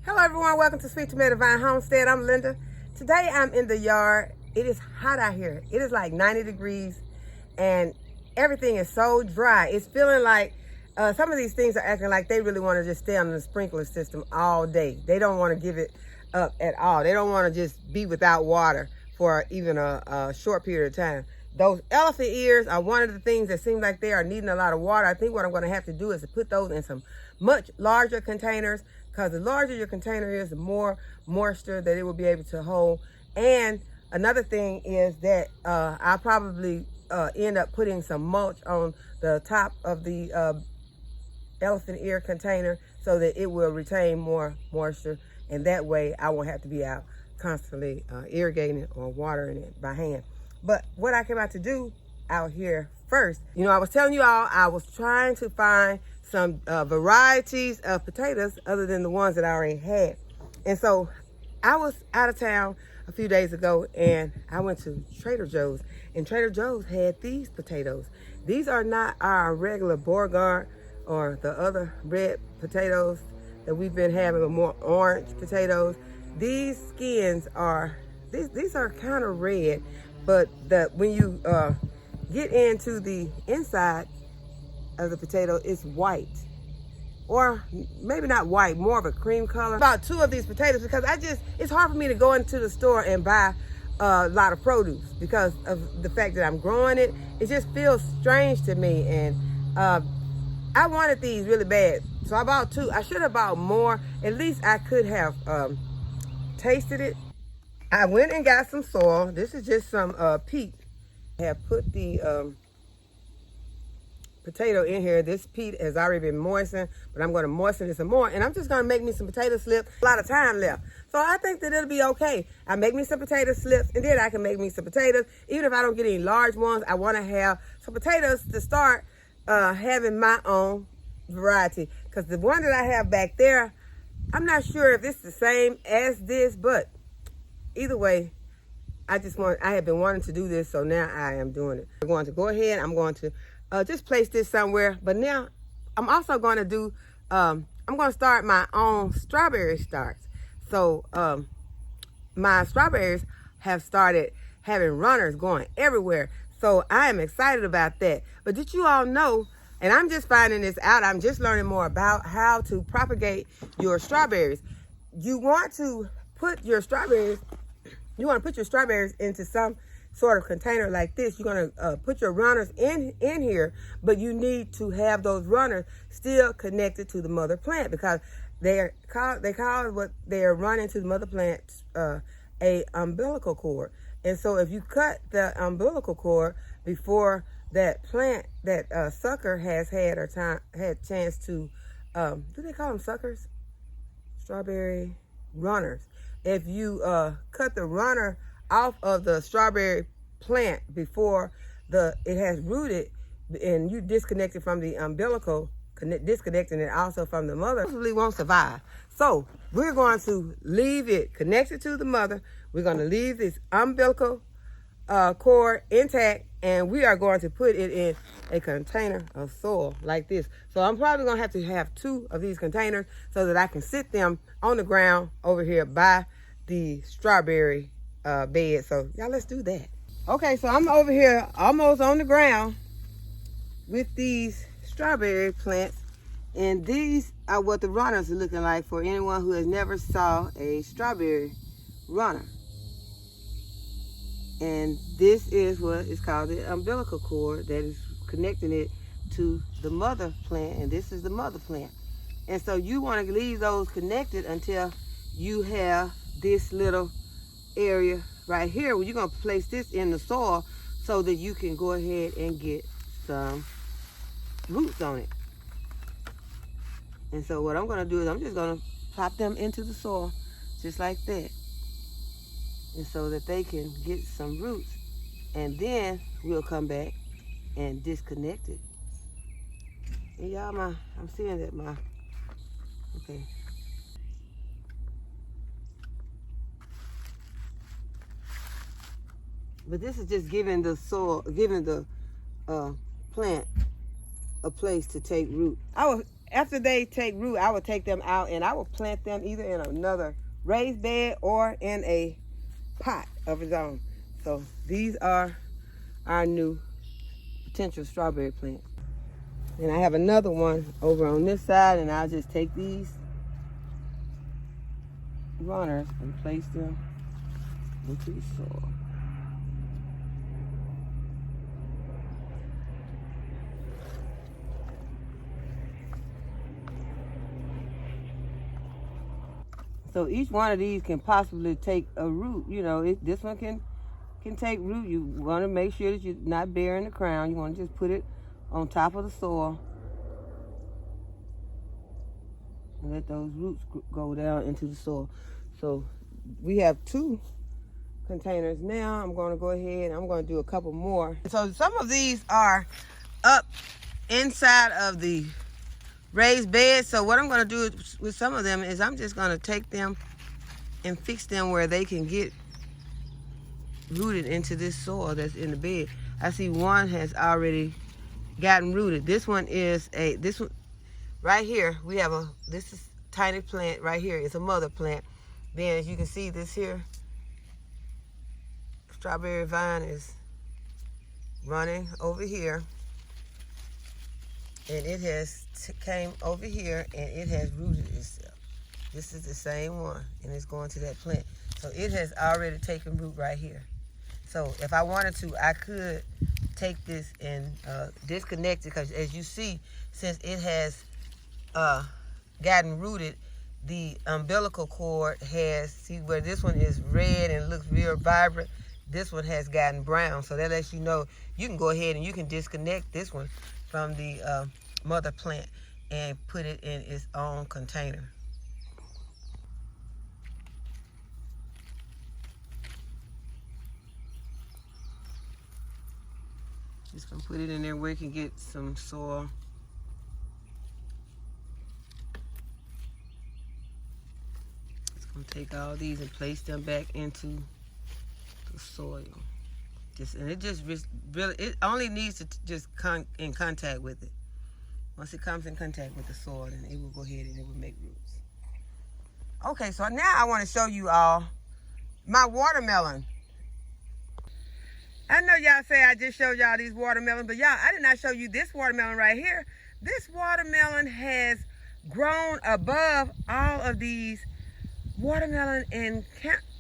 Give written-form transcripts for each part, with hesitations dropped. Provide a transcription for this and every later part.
Hello everyone, welcome to Sweet Tomato Vine Homestead. I'm Linda. Today I'm in the yard. It is hot out here. It is like 90 degrees and everything is so dry. It's feeling like some of these things are acting like they really want to just stay on the sprinkler system all day. They don't want to give it up at all. They don't want to just be without water for even a short period of time. Those elephant ears are one of the things that seem like they are needing a lot of water. I think what I'm going to have to do is to put those in some much larger containers, because the larger your container is, the more moisture that it will be able to hold. And another thing is that I'll probably end up putting some mulch on the top of the elephant ear container so that it will retain more moisture, and that way I won't have to be out constantly irrigating or watering it by hand. But what I came out to do out here first, I was telling you all I was trying to find some varieties of potatoes other than the ones that I already had. And so I was out of town a few days ago and I went to Trader Joe's, and Trader Joe's had these potatoes. These are not our regular Beauregard or the other red potatoes that we've been having, with more orange potatoes. These skins are, these are kind of red, but when you get into the inside of the potato, it's white, or maybe not white, more of a cream color. About 2 of these potatoes, because it's hard for me to go into the store and buy a lot of produce because of the fact that I'm growing it. It just feels strange to me, and I wanted these really bad, so I bought 2. I should have bought more. At least I could have tasted it. I went and got some soil. This is just some peat. I have put the potato in here. This peat has already been moistened, but I'm going to moisten it some more, and I'm just going to make me some potato slips. A lot of time left, so I think that it'll be okay. I make me some potato slips, and then I can make me some potatoes. Even if I don't get any large ones, I want to have some potatoes to start having my own variety, because the one that I have back there, I'm not sure if it's the same as this, but either way, I have been wanting to do this, so now I am doing it. I'm going to go ahead, I'm going to just place this somewhere, but now I'm also going to do, I'm going to start my own strawberry starts. So my strawberries have started having runners going everywhere, so I am excited about that. But did you all know, and I'm just finding this out, I'm just learning more about how to propagate your strawberries. You want to put your strawberries into some sort of container like this. You're going to put your runners in here, but you need to have those runners still connected to the mother plant, because they call what they are running to the mother plant a umbilical cord. And so if you cut the umbilical cord before that plant, that sucker has had chance to, do they call them suckers? Strawberry runners. If you cut the runner off of the strawberry plant before it has rooted, and you disconnect it from the umbilical, disconnecting it also from the mother, probably won't survive. So we're going to leave it connected to the mother. We're going to leave this umbilical cord intact, and we are going to put it in a container of soil like this. So I'm probably going to have 2 of these containers so that I can sit them on the ground over here by the strawberry bed. So y'all, let's do that. Okay, so I'm over here almost on the ground with these strawberry plants, and these are what the runners are looking like for anyone who has never saw a strawberry runner. And this is what is called the umbilical cord that is connecting it to the mother plant, and this is the mother plant. And so you want to leave those connected until you have this little area right here where you're going to place this in the soil so that you can go ahead and get some roots on it. And so what I'm going to do is I'm just going to plop them into the soil just like that, and so that they can get some roots, and then we'll come back and disconnect it. And y'all, I'm seeing that okay. But this is just giving the soil, giving the plant a place to take root. I was after they take root, I would take them out and I would plant them either in another raised bed or in a pot of its own. So these are our new potential strawberry plants. And I have another one over on this side, and I'll just take these runners and place them into the soil. So each one of these can possibly take a root. You know, this one can take root. You want to make sure that you're not burying the crown. You want to just put it on top of the soil and let those roots go down into the soil. So we have 2 containers now. I'm going to go ahead and I'm going to do a couple more. So some of these are up inside of the raised bed. So what I'm going to do with some of them is I'm just going to take them and fix them where they can get rooted into this soil that's in the bed. I see one has already gotten rooted. This one is this one right here. We have this is tiny plant right here. It's a mother plant. Then as you can see, this here strawberry vine is running over here. And it has came over here and it has rooted itself. This is the same one, and it's going to that plant. So it has already taken root right here. So if I wanted to, I could take this and disconnect it, because as you see, since it has gotten rooted, the umbilical cord has, see where this one is red and looks real vibrant, this one has gotten brown. So that lets you know you can go ahead and you can disconnect this one from the mother plant and put it in its own container. Just gonna put it in there where it can get some soil. Just gonna take all these and place them back into the soil. And it just really, it only needs to just come in contact with it. Once it comes in contact with the soil, then it will go ahead and it will make roots. Okay, so now I want to show you all my watermelon. I know y'all say I just showed y'all these watermelons, but y'all, I did not show you this watermelon right here. This watermelon has grown above all of these watermelon and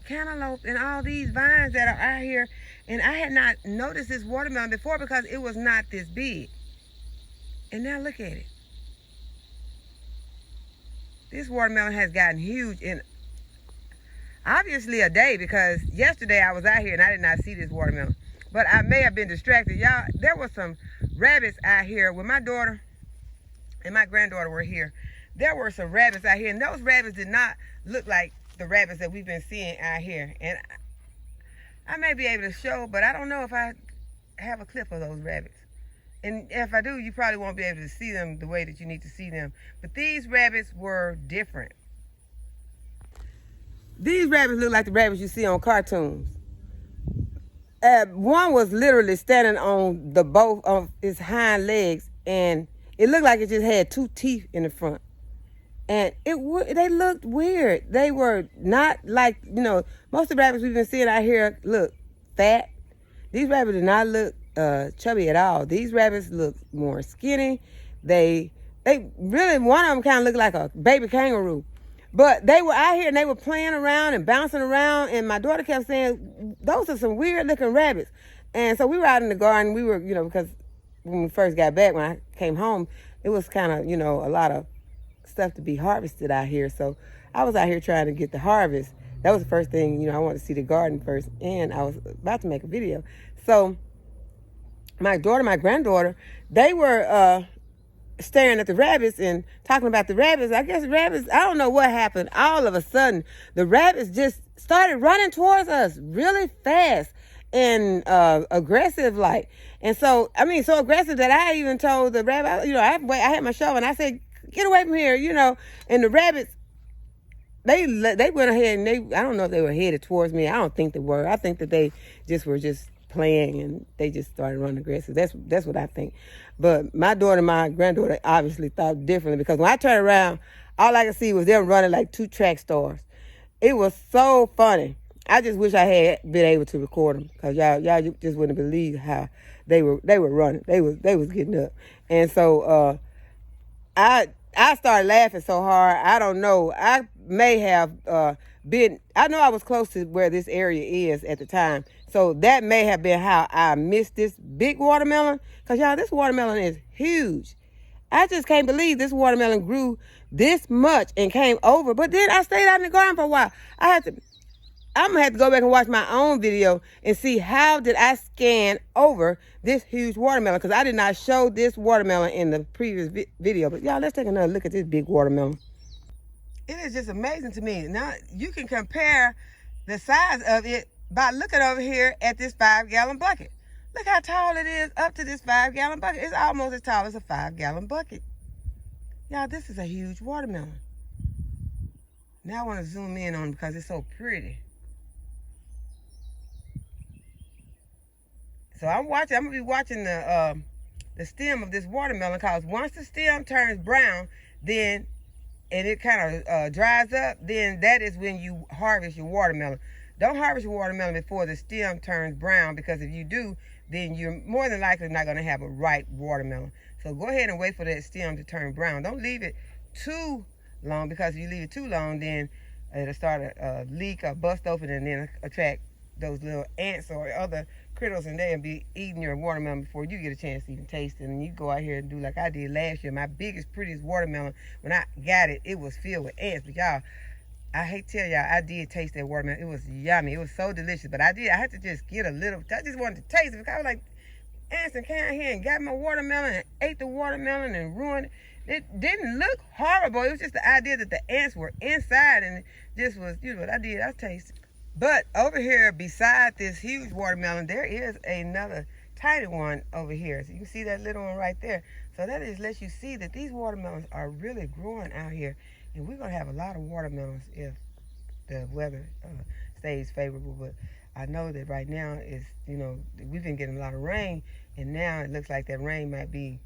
cantaloupe and all these vines that are out here. And I had not noticed this watermelon before because it was not this big. And now look at it. This watermelon has gotten huge in obviously a day, because yesterday I was out here and I did not see this watermelon. But I may have been distracted. Y'all, there were some rabbits out here when my daughter and my granddaughter were here. There were some rabbits out here, and those rabbits did not look like the rabbits that we've been seeing out here. And I may be able to show, but I don't know if I have a clip of those rabbits. And if I do, you probably won't be able to see them the way that you need to see them. But these rabbits were different. These rabbits look like the rabbits you see on cartoons. One was literally standing on the both of its hind legs, and it looked like it just had 2 teeth in the front. And they looked weird. They were not like, you know, most of the rabbits we've been seeing out here look fat. These rabbits did not look chubby at all. These rabbits look more skinny. They really, one of them kind of looked like a baby kangaroo. But they were out here and they were playing around and bouncing around, and my daughter kept saying, those are some weird looking rabbits. And so we were out in the garden. We were, you know, because when we first got back, when I came home, it was kind of, you know, a lot of stuff to be harvested out here. So I was out here trying to get the harvest. That was the first thing, you know, I wanted to see the garden first, and I was about to make a video. So my daughter, my granddaughter, they were staring at the rabbits and talking about the rabbits. I guess the rabbits, I don't know what happened. All of a sudden, the rabbits just started running towards us really fast and aggressive like. And so, I mean, so aggressive that I even told the rabbit, you know, I had my shovel and I said, get away from here, you know. And the rabbits, they went ahead and I don't know if they were headed towards me. I don't think they were. I think that they just were just playing and they just started running aggressive. That's what I think. But my daughter and my granddaughter obviously thought differently, because when I turned around, all I could see was them running like 2 track stars. It was so funny. I just wish I had been able to record them, because y'all just wouldn't believe how they were running. They was getting up. And so I started laughing so hard. I don't know. I may have I know I was close to where this area is at the time. So that may have been how I missed this big watermelon. Because y'all, this watermelon is huge. I just can't believe this watermelon grew this much and came over. But then I stayed out in the garden for a while. I'm going to have to go back and watch my own video and see how did I scan over this huge watermelon, because I did not show this watermelon in the previous video. But y'all, let's take another look at this big watermelon. It is just amazing to me. Now, you can compare the size of it by looking over here at this 5-gallon bucket. Look how tall it is up to this 5-gallon bucket. It's almost as tall as a 5-gallon bucket. Y'all, this is a huge watermelon. Now I want to zoom in on it because it's so pretty. So I'm going to be watching the stem of this watermelon, because once the stem turns brown, then, and it kind of dries up, then that is when you harvest your watermelon. Don't harvest your watermelon before the stem turns brown, because if you do, then you're more than likely not going to have a ripe watermelon. So go ahead and wait for that stem to turn brown. Don't leave it too long, because if you leave it too long, then it'll start a leak or bust open, and then attract those little ants or other critters, and they'll be eating your watermelon before you get a chance to even taste it. And you go out here and do like I did last year. My biggest, prettiest watermelon, when I got it, it was filled with ants. But y'all, I hate to tell y'all, I did taste that watermelon. It was yummy. It was so delicious. But I had to just get a little. I just wanted to taste it, because I was like, ants and came out here and got my watermelon and ate the watermelon and ruined it. It didn't look horrible. It was just the idea that the ants were inside, and it just was, you know what I did? I tasted. But over here, beside this huge watermelon, there is another tiny one over here. So you can see that little one right there. So that just lets you see that these watermelons are really growing out here. And we're going to have a lot of watermelons if the weather stays favorable. But I know that right now is, you know, we've been getting a lot of rain. And now it looks like that rain might be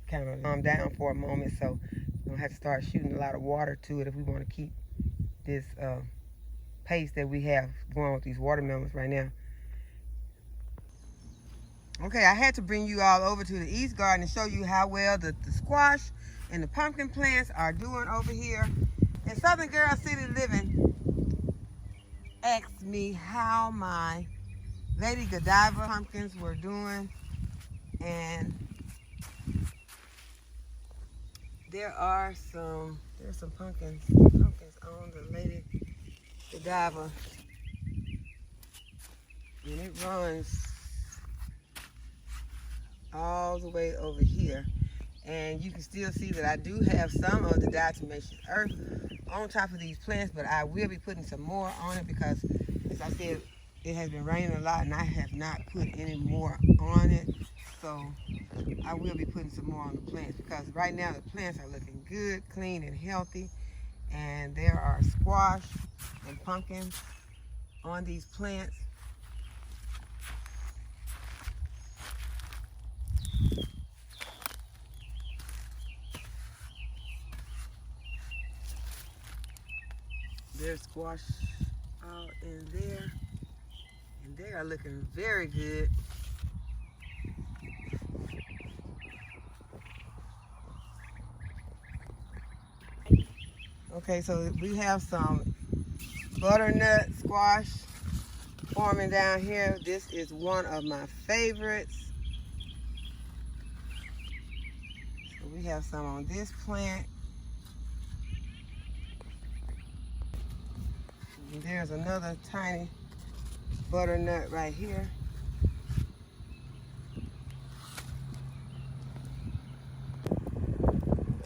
kind of calmed down for a moment. So we're going to have to start shooting a lot of water to it if we want to keep this pace that we have going with these watermelons right now. Okay, I had to bring you all over to the East Garden and show you how well the squash and the pumpkin plants are doing over here. And Southern Girl City Living asked me how my Lady Godiva pumpkins were doing, and there's some pumpkins on the Lady Godiva, and it runs all the way over here. And you can still see that I do have some of the diatomaceous earth on top of these plants, but I will be putting some more on it, because, as I said, it has been raining a lot and I have not put any more on it. So I will be putting some more on the plants, because right now the plants are looking good, clean, and healthy. And there are squash and pumpkins on these plants. There's squash out in there, and they are looking very good. Okay, so we have some butternut squash forming down here. This is one of my favorites. So we have some on this plant. And there's another tiny butternut right here.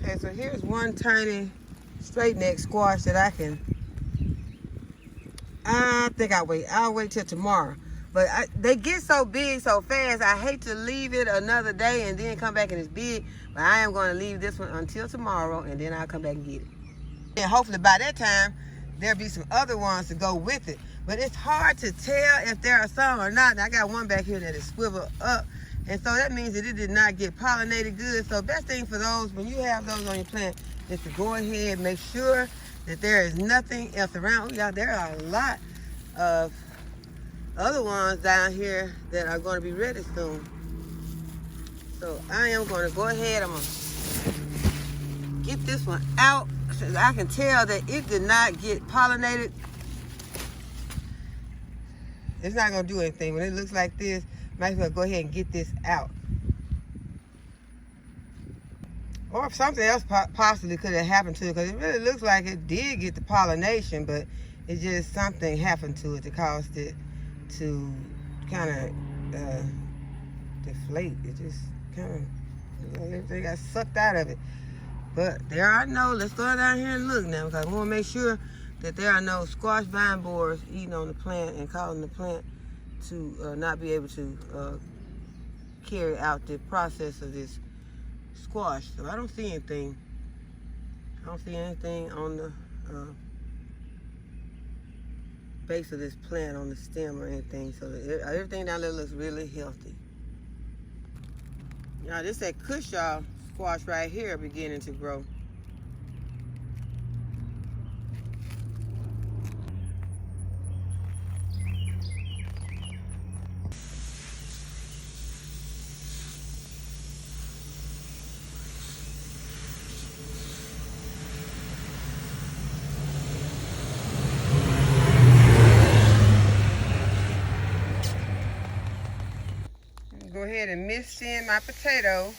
Okay, so here's one tiny straight neck squash that I think I'll wait till tomorrow. But they get so big so fast, I hate to leave it another day and then come back and it's big. But I am going to leave this one until tomorrow, and then I'll come back and get it. And hopefully by that time, there'll be some other ones to go with it. But it's hard to tell if there are some or not. And I got one back here that is swiveled up. And so that means that it did not get pollinated good. So best thing for those, when you have those on your plant, is to go ahead and make sure that there is nothing else around. Yeah, there are a lot of other ones down here that are going to be ready soon. So I am going to go ahead. I'm going to get this one out so I can tell that it did not get pollinated. It's not going to do anything. When it looks like this, might as well go ahead and get this out. Or if something else possibly could have happened to it, because it really looks like it did get the pollination, but it's just something happened to it that caused it to kind of deflate. It just kind of, everything got sucked out of it. But there are no, let's go down here and look now, because I want to make sure that there are no squash vine borers eating on the plant and causing the plant to not be able to carry out the process of this squash. So I don't see anything. I don't see anything on the base of this plant, on the stem or anything. So everything down there looks really healthy. Now this that Cushaw squash right here beginning to grow. Go ahead and mix in my potato.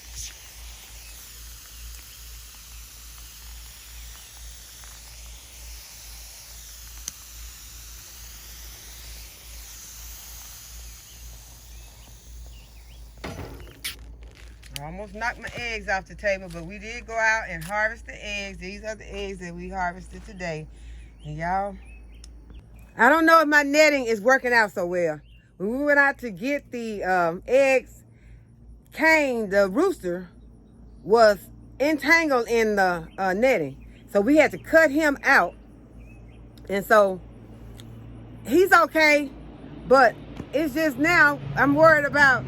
I almost knocked my eggs off the table, but we did go out and harvest the eggs. These are the eggs that we harvested today. And y'all, I don't know if my netting is working out so well. When we went out to get the eggs, Kane, the rooster, was entangled in the netting. So we had to cut him out. And so he's okay, but it's just now I'm worried about,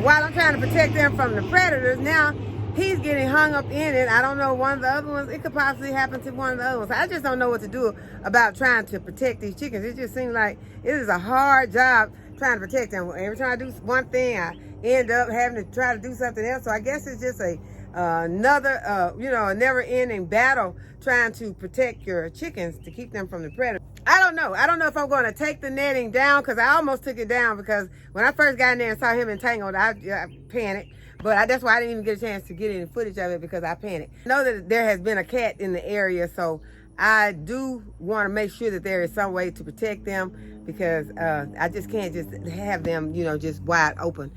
while I'm trying to protect them from the predators, now he's getting hung up in it. I don't know, one of the other ones, it could possibly happen to one of the other ones. I just don't know what to do about trying to protect these chickens. It just seems like it is a hard job trying to protect them. Every time I do one thing, I end up having to try to do something else. So I guess it's just another a never-ending battle trying to protect your chickens to keep them from the predator. I don't know. I don't know if I'm going to take the netting down, because I almost took it down, because when I first got in there and saw him entangled, I panicked. But that's why I didn't even get a chance to get any footage of it, because I panicked. I know that there has been a cat in the area, so I do want to make sure that there is some way to protect them, because I just can't just have them, just wide open.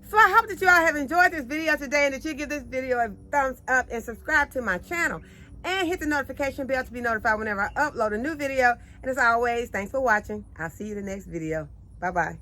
So I hope that you all have enjoyed this video today, and that you give this video a thumbs up and subscribe to my channel. And hit the notification bell to be notified whenever I upload a new video. And as always, thanks for watching. I'll see you in the next video. Bye-bye.